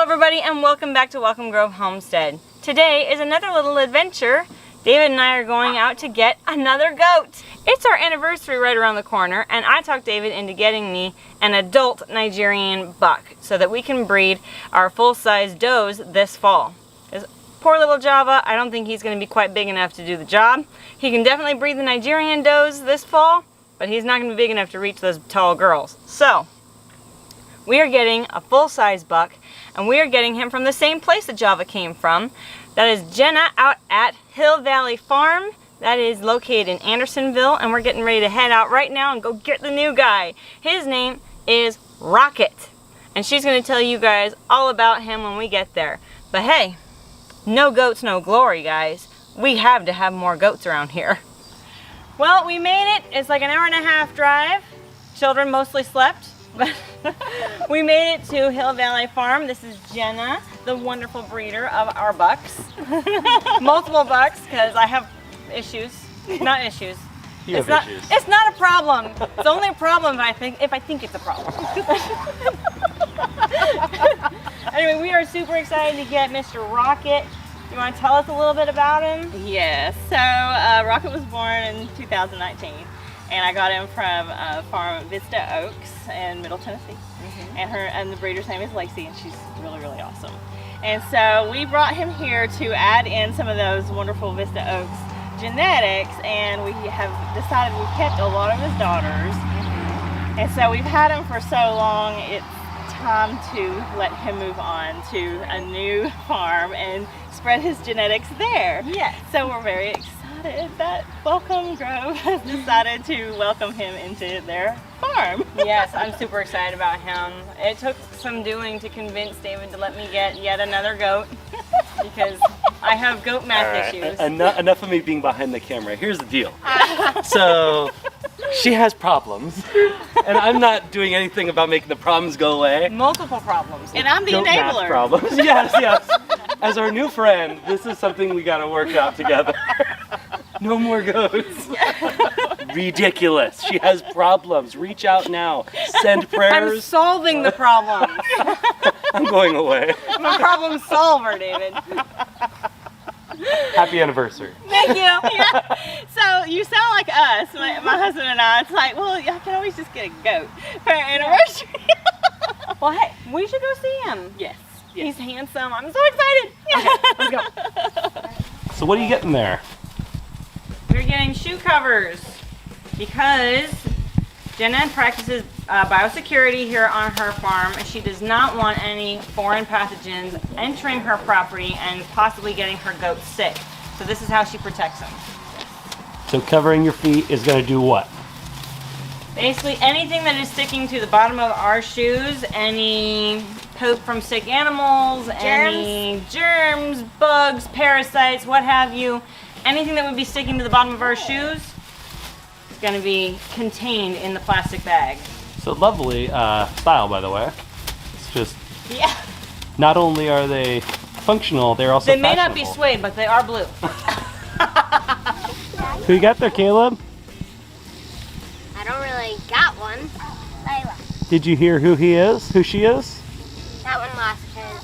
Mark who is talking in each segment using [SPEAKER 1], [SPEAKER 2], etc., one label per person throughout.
[SPEAKER 1] everybody, and welcome back to Welcome Grove Homestead. Today is another little adventure. David and I are going out to get another goat. It's our anniversary right around the corner, and I talked David into getting me an adult Nigerian buck so that we can breed our full-size does this fall. This poor little Java, I don't think he's going to be quite big enough to do the job. He can definitely breed the Nigerian does this fall, but he's not going to be big enough to reach those tall girls. So we are getting a full-size buck, and we are getting him from the same place that Java came from. That is Jenna out at Hill Valley Farm. That is located in Andersonville, and we're getting ready to head out right now and go get the new guy. His name is Rocket, and she's going to tell you guys all about him when we get there. But hey, no goats, no glory, guys. We have to have more goats around here. Well, we made it. It's like an hour-and-a-half drive. Children mostly slept. But we made it to Hill Valley Farm. This is Jenna, the wonderful breeder of our bucks. Multiple bucks, because I have issues. Not issues. It's not a problem. It's only a problem if I think it's a problem. Anyway, we are super excited to get Mr. Rocket. You want to tell us a little bit about him?
[SPEAKER 2] Yes. So Rocket was born in 2019. And I got him from farm Vista Oaks in Middle Tennessee. And the breeder's name is Lacey, and she's really, really awesome. And so we brought him here to add in some of those wonderful Vista Oaks genetics, and we have decided we've kept a lot of his daughters. And so we've had him for so long, it's time to let him move on to a new farm and spread his genetics there.
[SPEAKER 1] Yes.
[SPEAKER 2] So we're very excited that Welcome Grove has decided to welcome him into their farm.
[SPEAKER 1] Yes, I'm super excited about him. It took some doing to convince David to let me get yet another goat because I have goat math issues.
[SPEAKER 3] Enough of me being behind the camera. Here's the deal. So she has problems, and I'm not doing anything about making the problems go away.
[SPEAKER 1] Multiple problems.
[SPEAKER 2] And I'm the
[SPEAKER 3] Goat math
[SPEAKER 2] enabler.
[SPEAKER 3] problems. Yes. As our new friend, this is something we got to work out together. No more goats. Ridiculous. She has problems. Reach out now. Send prayers.
[SPEAKER 1] I'm solving the problems.
[SPEAKER 3] I'm going away.
[SPEAKER 1] I'm a problem solver, David.
[SPEAKER 3] Happy anniversary.
[SPEAKER 1] Thank you.
[SPEAKER 2] Yeah. So you sound like us, my husband and I. It's like, well, I can always just get a goat for our anniversary.
[SPEAKER 1] Well, hey, we should go see him.
[SPEAKER 2] Yes.
[SPEAKER 1] He's handsome. I'm so excited. Okay, let's go.
[SPEAKER 3] So what are you getting there?
[SPEAKER 1] We're getting shoe covers because Jenna practices biosecurity here on her farm, and she does not want any foreign pathogens entering her property and possibly getting her goats sick. So this is how she protects them.
[SPEAKER 3] So covering your feet is going to do what?
[SPEAKER 1] Basically anything that is sticking to the bottom of our shoes, any poop from sick animals, any germs, bugs, parasites, what have you, anything that would be sticking to the bottom of our shoes is going to be contained in the plastic bag.
[SPEAKER 3] So lovely style, by the way. It's just,
[SPEAKER 1] Yeah.
[SPEAKER 3] not only are they functional, they're also
[SPEAKER 1] They may not be
[SPEAKER 3] fashionable.
[SPEAKER 1] suede, but they are blue.
[SPEAKER 3] Who you got there, Caleb?
[SPEAKER 4] I don't really got one. Layla.
[SPEAKER 3] Did you hear who he is? Who she is?
[SPEAKER 4] That one lost his.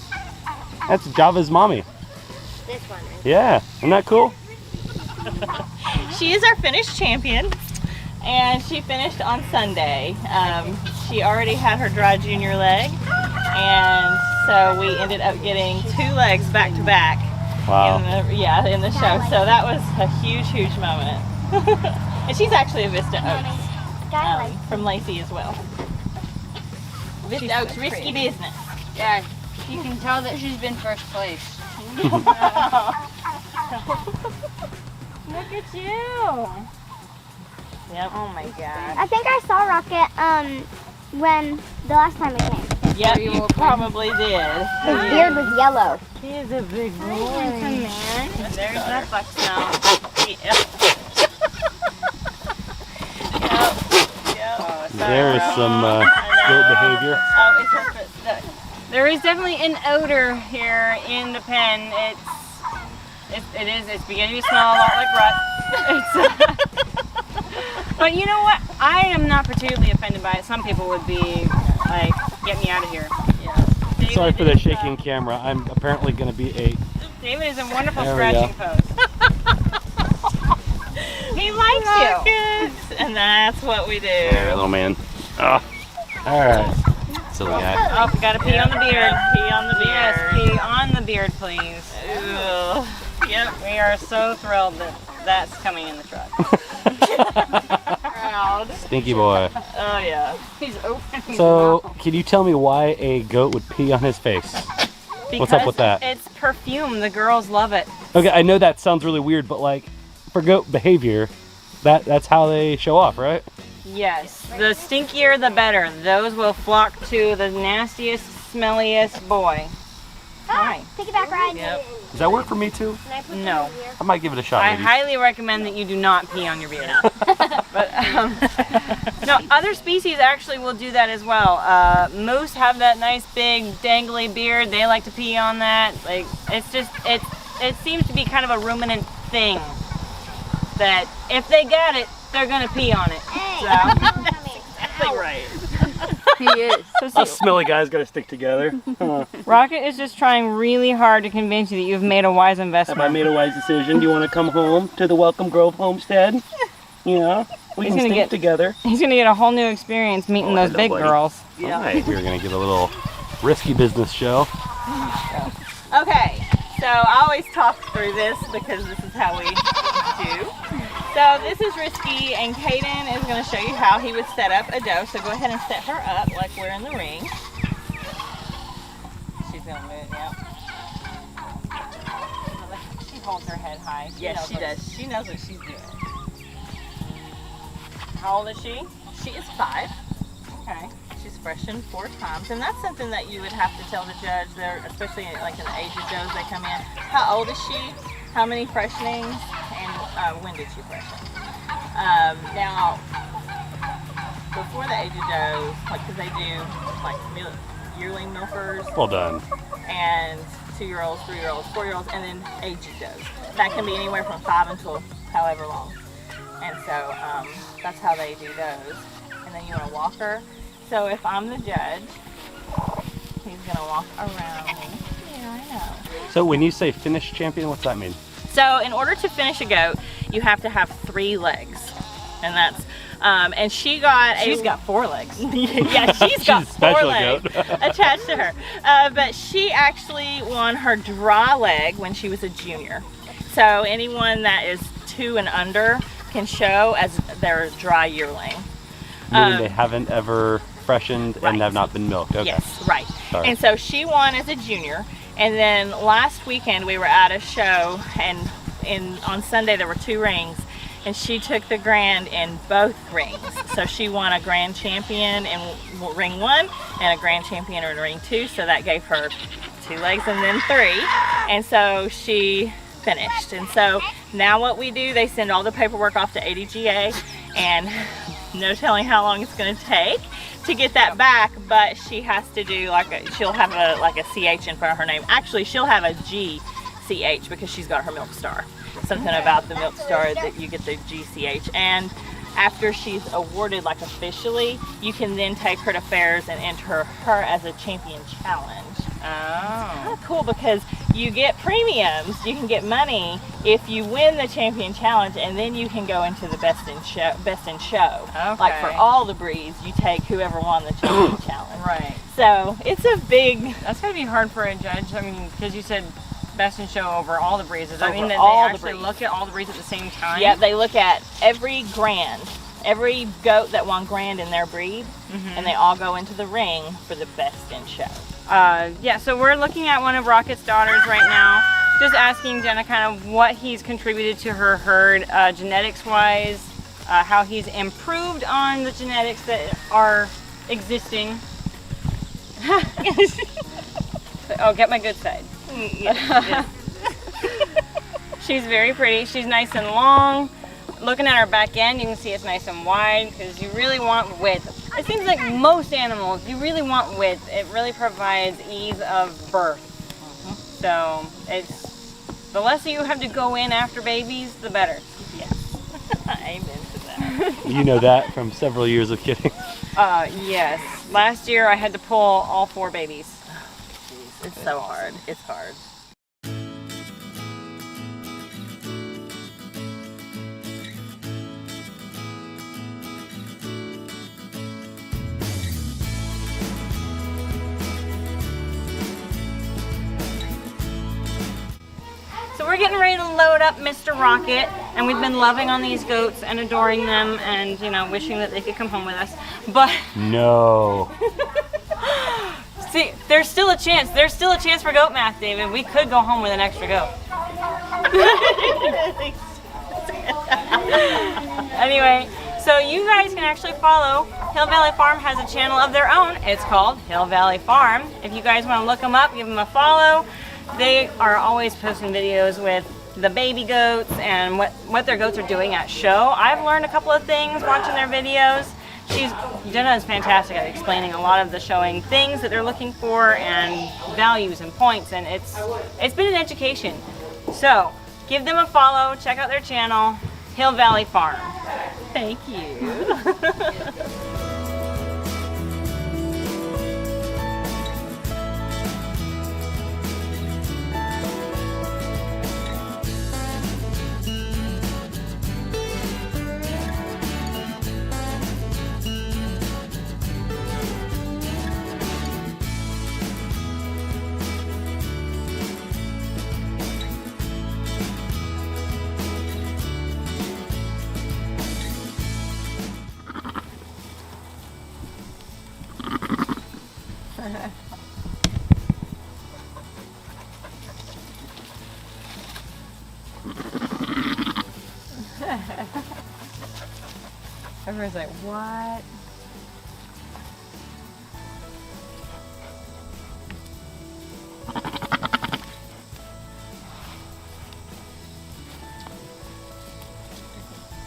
[SPEAKER 3] That's Java's mommy.
[SPEAKER 4] This one is.
[SPEAKER 3] Yeah, isn't that cool?
[SPEAKER 2] She is our finished champion, and she finished on Sunday. She already had her dry junior leg, and so we ended up getting 2 legs back to back.
[SPEAKER 3] Wow.
[SPEAKER 2] In the show. So that was a huge moment. And she's actually a Vista Oaks from Lacey as well. Vista Oaks, risky business.
[SPEAKER 4] Yeah, you can tell that she's been first place.
[SPEAKER 1] Look at you.
[SPEAKER 2] Yep.
[SPEAKER 1] Oh my God.
[SPEAKER 5] I think I saw Rocket when the last time it came.
[SPEAKER 2] Yep, you probably did.
[SPEAKER 5] His beard was yellow.
[SPEAKER 1] He is a big boy. Handsome man.
[SPEAKER 2] And
[SPEAKER 1] There's that buck smell.
[SPEAKER 3] There is some goat behavior.
[SPEAKER 2] Oh, it's her foot.
[SPEAKER 1] There is definitely an odor here in the pen. It's beginning to smell a lot like rut. But you know what? I am not particularly offended by it. Some people would be like, get me out of here.
[SPEAKER 2] Yeah.
[SPEAKER 3] Sorry for the shaking camera. I'm apparently going to be a...
[SPEAKER 1] David is in wonderful
[SPEAKER 3] There we go.
[SPEAKER 1] scratching pose. He likes you.
[SPEAKER 2] Rockets, and that's what we do.
[SPEAKER 3] There, little man. Oh. All right. Silly guy.
[SPEAKER 1] Oh, gotta pee on the beard.
[SPEAKER 2] Pee on the beard.
[SPEAKER 1] Yes, pee on the beard, please.
[SPEAKER 2] Ugh. Yep.
[SPEAKER 1] We are so thrilled that that's coming in the truck.
[SPEAKER 2] Proud.
[SPEAKER 3] Stinky boy.
[SPEAKER 2] Oh yeah.
[SPEAKER 1] He's opening.
[SPEAKER 3] So, can you tell me why a goat would pee on his face? What's up with that?
[SPEAKER 1] It's perfume. The girls love it.
[SPEAKER 3] Okay, I know that sounds really weird, but like, for goat behavior, that's how they show off, right?
[SPEAKER 1] Yes. The stinkier, the better. Those will flock to the nastiest, smelliest boy. Hi.
[SPEAKER 5] Piggyback ride.
[SPEAKER 2] Yep.
[SPEAKER 3] Does that work for me too?
[SPEAKER 5] Can I put
[SPEAKER 1] No.
[SPEAKER 5] some in here?
[SPEAKER 3] I might give it a shot,
[SPEAKER 1] I
[SPEAKER 3] ladies.
[SPEAKER 1] highly recommend that you do not pee on your beard. But no, other species actually will do that as well. Moose have that nice big dangly beard. They like to pee on that. Like it's just it seems to be kind of a ruminant thing that if they get it, they're gonna pee on it.
[SPEAKER 5] Hey.
[SPEAKER 1] So.
[SPEAKER 2] Exactly right.
[SPEAKER 1] He is.
[SPEAKER 3] Us smelly guys gotta stick together.
[SPEAKER 1] Rocket is just trying really hard to convince you that you've made a wise investment.
[SPEAKER 3] Have I made a wise decision? Do you want to come home to the Welcome Grove homestead? You know, we
[SPEAKER 1] He's
[SPEAKER 3] can
[SPEAKER 1] gonna
[SPEAKER 3] stick
[SPEAKER 1] get-
[SPEAKER 3] together.
[SPEAKER 1] He's gonna get a whole new experience meeting
[SPEAKER 3] Oh,
[SPEAKER 1] those
[SPEAKER 3] hello,
[SPEAKER 1] big
[SPEAKER 3] buddy.
[SPEAKER 1] girls.
[SPEAKER 2] Yeah.
[SPEAKER 3] All right, we're gonna get a little risky business show.
[SPEAKER 2] Okay, so I always talk through this because this is how we do. So this is risky, and Kaden is going to show you how he would set up a doe. So go ahead and set her up like we're in the ring. She's going to move, yeah.
[SPEAKER 1] She holds her head high.
[SPEAKER 2] Yes, she does. She knows what she's doing.
[SPEAKER 1] How old is she?
[SPEAKER 2] She is 5.
[SPEAKER 1] Okay.
[SPEAKER 2] She's freshened 4 times, and that's something that you would have to tell the judge there, especially like in the age of does they come in. How old is she? How many freshenings? And when did she freshen? Now, before the age of does, like because they do like yearling milkers
[SPEAKER 3] Well done.
[SPEAKER 2] and 2-year-olds, 3-year-olds, 4-year-olds, and then age of does. That can be anywhere from 5 until however long. And so that's how they do those. And then you want to walk her. So if I'm the judge, he's gonna walk around me. Yeah, I know.
[SPEAKER 3] So when you say finish champion, what's that mean?
[SPEAKER 2] So in order to finish a goat, you have to have 3 legs, and that's and she's got
[SPEAKER 1] 4 legs.
[SPEAKER 2] yeah, she's got
[SPEAKER 3] a
[SPEAKER 2] 4
[SPEAKER 3] special
[SPEAKER 2] legs
[SPEAKER 3] goat.
[SPEAKER 2] attached to her. But she actually won her dry leg when she was a junior. So anyone that is 2 and under can show as their dry yearling.
[SPEAKER 3] Meaning they haven't ever freshened
[SPEAKER 2] Right.
[SPEAKER 3] and have not been milked. Okay.
[SPEAKER 2] Yes, right.
[SPEAKER 3] Sorry.
[SPEAKER 2] And so she won as a junior. And then last weekend we were at a show, and on Sunday there were 2 rings, and she took the grand in both rings. So she won a grand champion in ring 1 and a grand champion in ring 2. So that gave her 2 legs and then 3. And so she finished. And so now what we do, they send all the paperwork off to ADGA, and no telling how long it's going to take to get that back, but she has to do she'll have a CH in front of her name. Actually, she'll have a GCH because she's got her milk star. Something about the milk star that you get the GCH. And after she's awarded officially, you can then take her to fairs and enter her as a champion challenge.
[SPEAKER 1] Oh.
[SPEAKER 2] Kind of cool because you get premiums, you can get money if you win the champion challenge, and then you can go into the best in show. Like for
[SPEAKER 1] Okay.
[SPEAKER 2] all the breeds, you take whoever won the champion challenge.
[SPEAKER 1] Right.
[SPEAKER 2] So it's a big,
[SPEAKER 1] That's gotta be hard for a judge. I mean, because you said best in show over all the breeds. Does that
[SPEAKER 2] Over
[SPEAKER 1] mean that
[SPEAKER 2] all
[SPEAKER 1] they
[SPEAKER 2] the
[SPEAKER 1] actually
[SPEAKER 2] breeds.
[SPEAKER 1] look at all the breeds at the same time?
[SPEAKER 2] yeah, they look at every every goat that won grand in their breed, and they all go into the ring for the best in show.
[SPEAKER 1] Yeah, so we're looking at one of Rocket's daughters right now. Just asking Jenna kind of what he's contributed to her herd genetics-wise, how he's improved on the genetics that are existing. Oh, get my good side. She's very pretty. She's nice and long. Looking at her back end, you can see it's nice and wide because you really want width. It seems like most animals, you really want width. It really provides ease of birth. So it's the less you have to go in after babies, the better.
[SPEAKER 2] Yes. Amen to that.
[SPEAKER 3] You know that from several years of kidding.
[SPEAKER 1] Yes. Last year I had to pull all 4 babies.
[SPEAKER 2] It's so hard. It's hard.
[SPEAKER 1] So we're getting ready to load up Mr. Rocket, and we've been loving on these goats and adoring them and, you know, wishing that they could come home with us. But
[SPEAKER 3] No.
[SPEAKER 1] see, there's still a chance. There's still a chance for goat math, David. We could go home with an extra goat. Anyway, so you guys can actually follow. Hill Valley Farm has a channel of their own. It's called Hill Valley Farm. If you guys want to look them up, give them a follow. They are always posting videos with the baby goats and what their goats are doing at show. I've learned a couple of things watching their videos. Jenna is fantastic at explaining a lot of the showing things that they're looking for and values and points, and it's been an education. So give them a follow, check out their channel, Hill Valley Farm.
[SPEAKER 2] Thank you.
[SPEAKER 1] Everyone's like, what?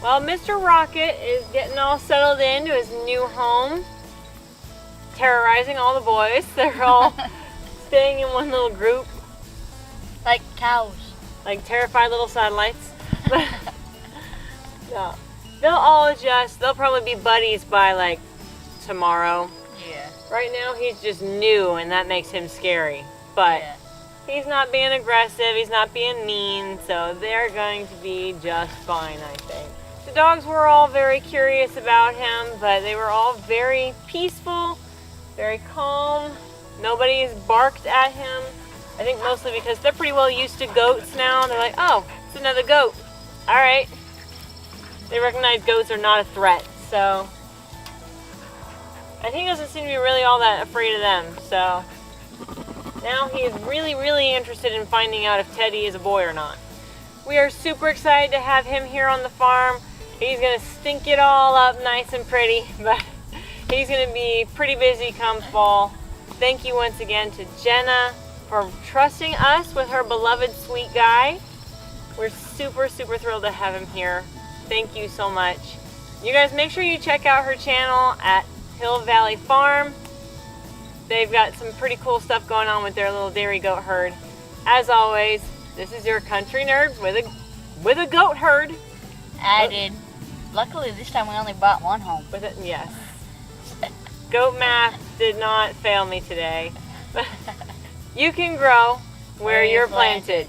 [SPEAKER 1] Well, Mr. Rocket is getting all settled into his new home, terrorizing all the boys. They're all staying in one little group,
[SPEAKER 4] Like cows.
[SPEAKER 1] like terrified little satellites. No. They'll all adjust. They'll probably be buddies by like tomorrow.
[SPEAKER 4] Yeah.
[SPEAKER 1] Right now he's just new and that makes him scary. But
[SPEAKER 4] Yeah.
[SPEAKER 1] he's not being aggressive, he's not being mean, so they're going to be just fine, I think. The dogs were all very curious about him, but they were all very peaceful, very calm. Nobody's barked at him. I think mostly because they're pretty well used to goats now. They're like, oh, it's another goat. All right. They recognize goats are not a threat, so I think he doesn't seem to be really all that afraid of them. So now he is really, really interested in finding out if Teddy is a boy or not. We are super excited to have him here on the farm. He's gonna stink it all up nice and pretty, but he's gonna be pretty busy come fall. Thank you once again to Jenna for trusting us with her beloved sweet guy. We're super, super thrilled to have him here. Thank you so much. You guys make sure you check out her channel at Hill Valley Farm. They've got some pretty cool stuff going on with their little dairy goat herd. As always, this is your country nerd with a goat herd.
[SPEAKER 4] I did. Luckily this time we only bought one home.
[SPEAKER 1] With it, yes. Goat math did not fail me today. You can grow where you're planted.